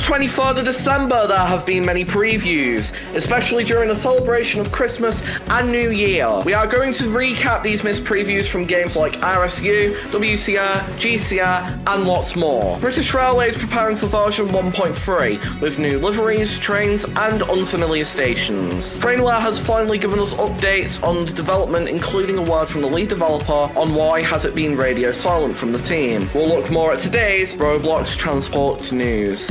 23rd of December, there have been many previews, especially during the celebration of Christmas and New Year. We are going to recap these missed previews from games like RSU, WCR, GCR, and lots more. British Railway is preparing for version 1.3, with new liveries, trains, and unfamiliar stations. Trainware has finally given us updates on the development, including a word from the lead developer on why has it been radio silent from the team. We'll look more at today's Roblox Transport news.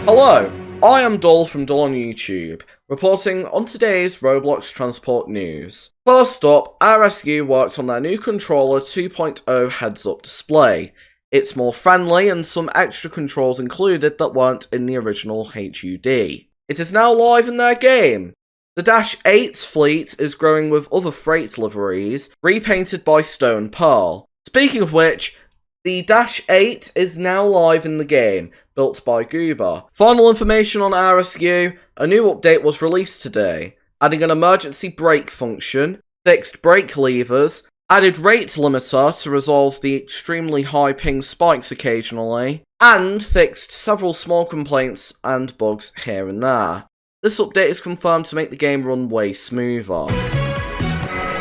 Hello, I am Dull from Dull on YouTube, reporting on today's Roblox Transport news. First up, RSU worked on their new controller 2.0 heads-up display. It's more friendly and some extra controls included that weren't in the original HUD. It is now live in their game. The Dash 8's fleet is growing with other freight liveries, repainted by Stone Pearl. Speaking of which, the Dash 8 is now live in the game, built by Goober. Final information on RSU, a new update was released today, adding an emergency brake function, fixed brake levers, added rate limiter to resolve the extremely high ping spikes occasionally, and fixed several small complaints and bugs here and there. This update is confirmed to make the game run way smoother.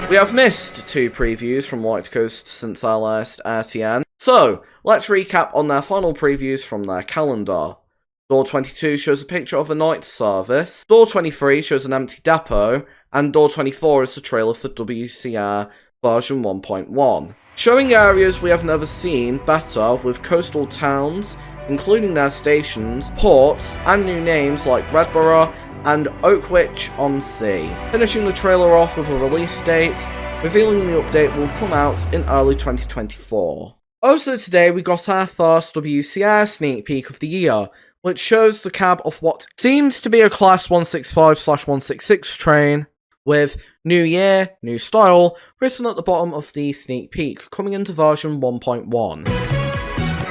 We have missed 2 previews from White Coast since our last RTN, so let's recap on their final previews from their calendar. Door 22 shows a picture of a night service, Door 23 shows an empty depot, and Door 24 is the trailer for WCR version 1.1. Showing areas we have never seen better with coastal towns, including their stations, ports, and new names like Redborough and Oakwich-on-Sea. Finishing the trailer off with a release date, revealing the update will come out in early 2024. Also today we got our first WCR sneak peek of the year, which shows the cab of what seems to be a Class 165/166 train, with New Year, New Style written at the bottom of the sneak peek, coming into version 1.1.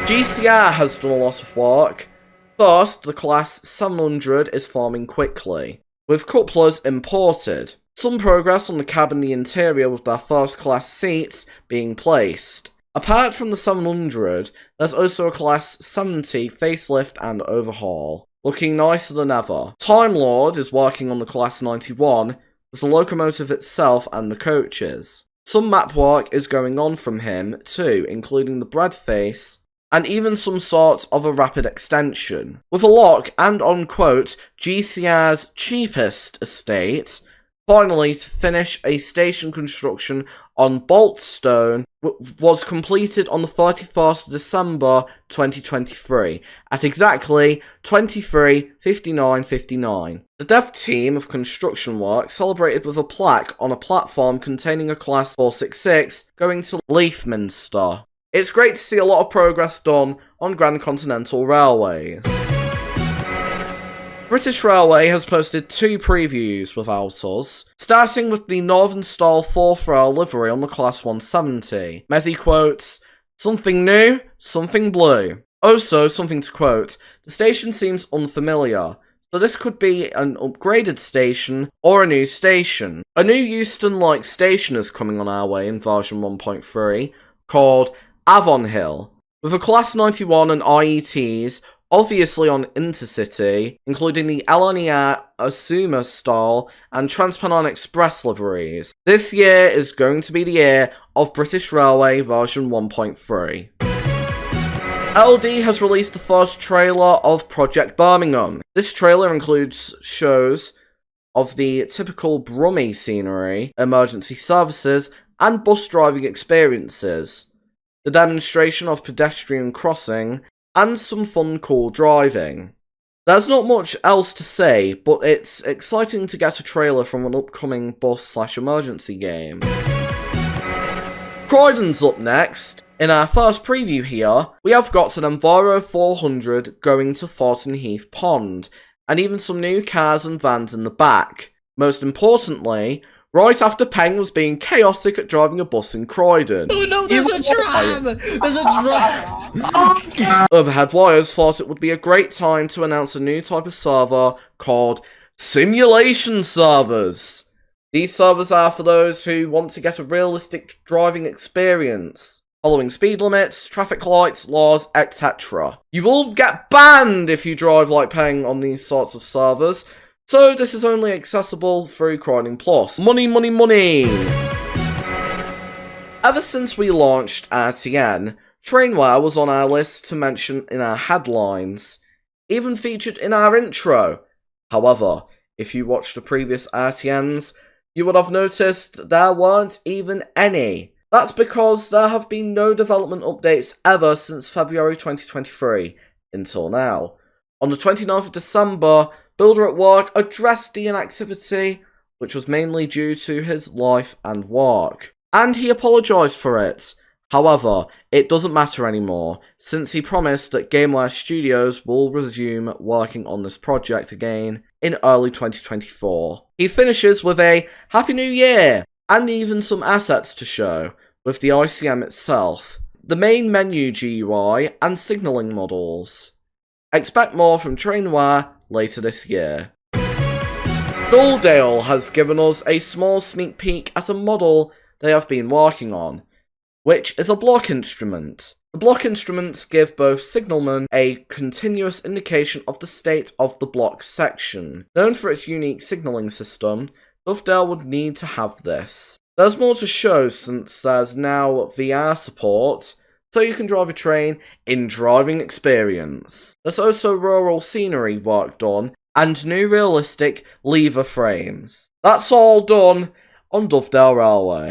GCR has done a lot of work. First, the Class 700 is forming quickly, with couplers imported. Some progress on the cab and the interior with their first class seats being placed. Apart from the 700, there's also a Class 70 facelift and overhaul, looking nicer than ever. Time Lord is working on the Class 91, with the locomotive itself and the coaches. Some map work is going on from him too, including the bread face, and even some sort of a rapid extension. With a lock and on quote, GCR's cheapest estate, finally to finish a station construction on Boltstone was completed on the 31st of December 2023 at exactly 23:59:59. The dev team of construction work celebrated with a plaque on a platform containing a Class 466 going to Leafminster. It's great to see a lot of progress done on Grand Continental Railways. British Railway has posted 2 previews without us, starting with the Northern Style 4th rail livery on the Class 170. Mezzy quotes, "Something new, something blue." Also, something to quote, "The station seems unfamiliar, so this could be an upgraded station or a new station." A new Euston-like station is coming on our way in version 1.3, called Avon Hill, with a Class 91 and IETs, obviously on Intercity, including the LNER Asuma style and Transpennine Express liveries. This year is going to be the year of British Railway version 1.3. LD has released the first trailer of Project Birmingham. This trailer includes shows of the typical Brummie scenery, emergency services, and bus driving experiences, the demonstration of pedestrian crossing, and some fun cool driving. There's not much else to say, but it's exciting to get a trailer from an upcoming bus/emergency game. Croydon's up next. In our first preview here, we have got an Enviro 400 going to Thornton Heath Pond, and even some new cars and vans in the back. Most importantly, right after Peng was being chaotic at driving a bus in Croydon. Oh no, there's a tram! There's a tram! Overhead Wires thought it would be a great time to announce a new type of server called Simulation servers. These servers are for those who want to get a realistic driving experience, following speed limits, traffic lights, laws, etc. You will get banned if you drive like Peng on these sorts of servers, so this is only accessible through Grinding Plus. Money, money, money! Ever since we launched RTN, Trainware was on our list to mention in our headlines, even featured in our intro. However, if you watched the previous RTNs, you would have noticed there weren't even any. That's because there have been no development updates ever since February 2023, until now. On the 29th of December, Builder at Work addressed the inactivity, which was mainly due to his life and work. And he apologised for it. However, it doesn't matter anymore, since he promised that Gameware Studios will resume working on this project again in early 2024. He finishes with a Happy New Year, and even some assets to show, with the ICM itself, the main menu GUI, and signalling models. Expect more from Trainware later this year. Dulldale has given us a small sneak peek at a model they have been working on, which is a block instrument. The block instruments give both signalmen a continuous indication of the state of the block section. Known for its unique signalling system, Dulldale would need to have this. There's more to show since there's now VR support, so you can drive a train in driving experience. There's also rural scenery work done, and new realistic lever frames. That's all done on Dovedale Railway.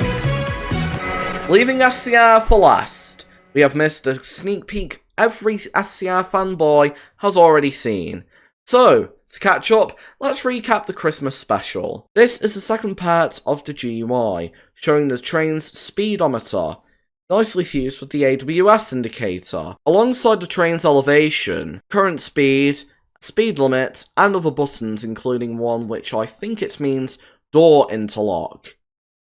Leaving SCR for last, we have missed a sneak peek every SCR fanboy has already seen. So, to catch up, let's recap the Christmas special. This is the second part of the GUI, showing the train's speedometer, nicely fused with the AWS indicator, alongside the train's elevation, current speed, speed limit, and other buttons, including one which I think it means door interlock.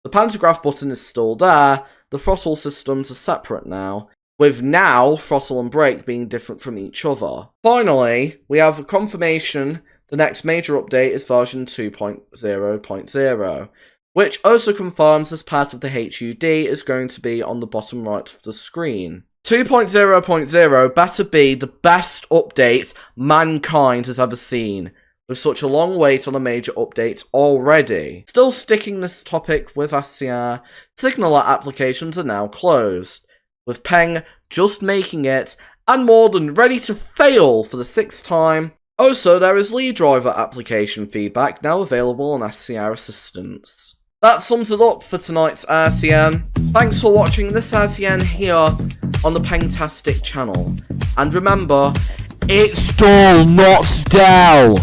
The pantograph button is still there, the throttle systems are separate now, with now throttle and brake being different from each other. Finally, we have a confirmation the next major update is version 2.0.0, which also confirms this part of the HUD is going to be on the bottom right of the screen. 2.0.0 better be the best update mankind has ever seen, with such a long wait on a major update already. Still sticking this topic with SCR, signaler applications are now closed, with Peng just making it, and more than ready to fail for the 6th time. Also, there is lead driver application feedback now available on SCR Assistance. That sums it up for tonight's RTN. Thanks for watching this RTN here on the Pengtastic channel. And remember, it's Dull, not Dell!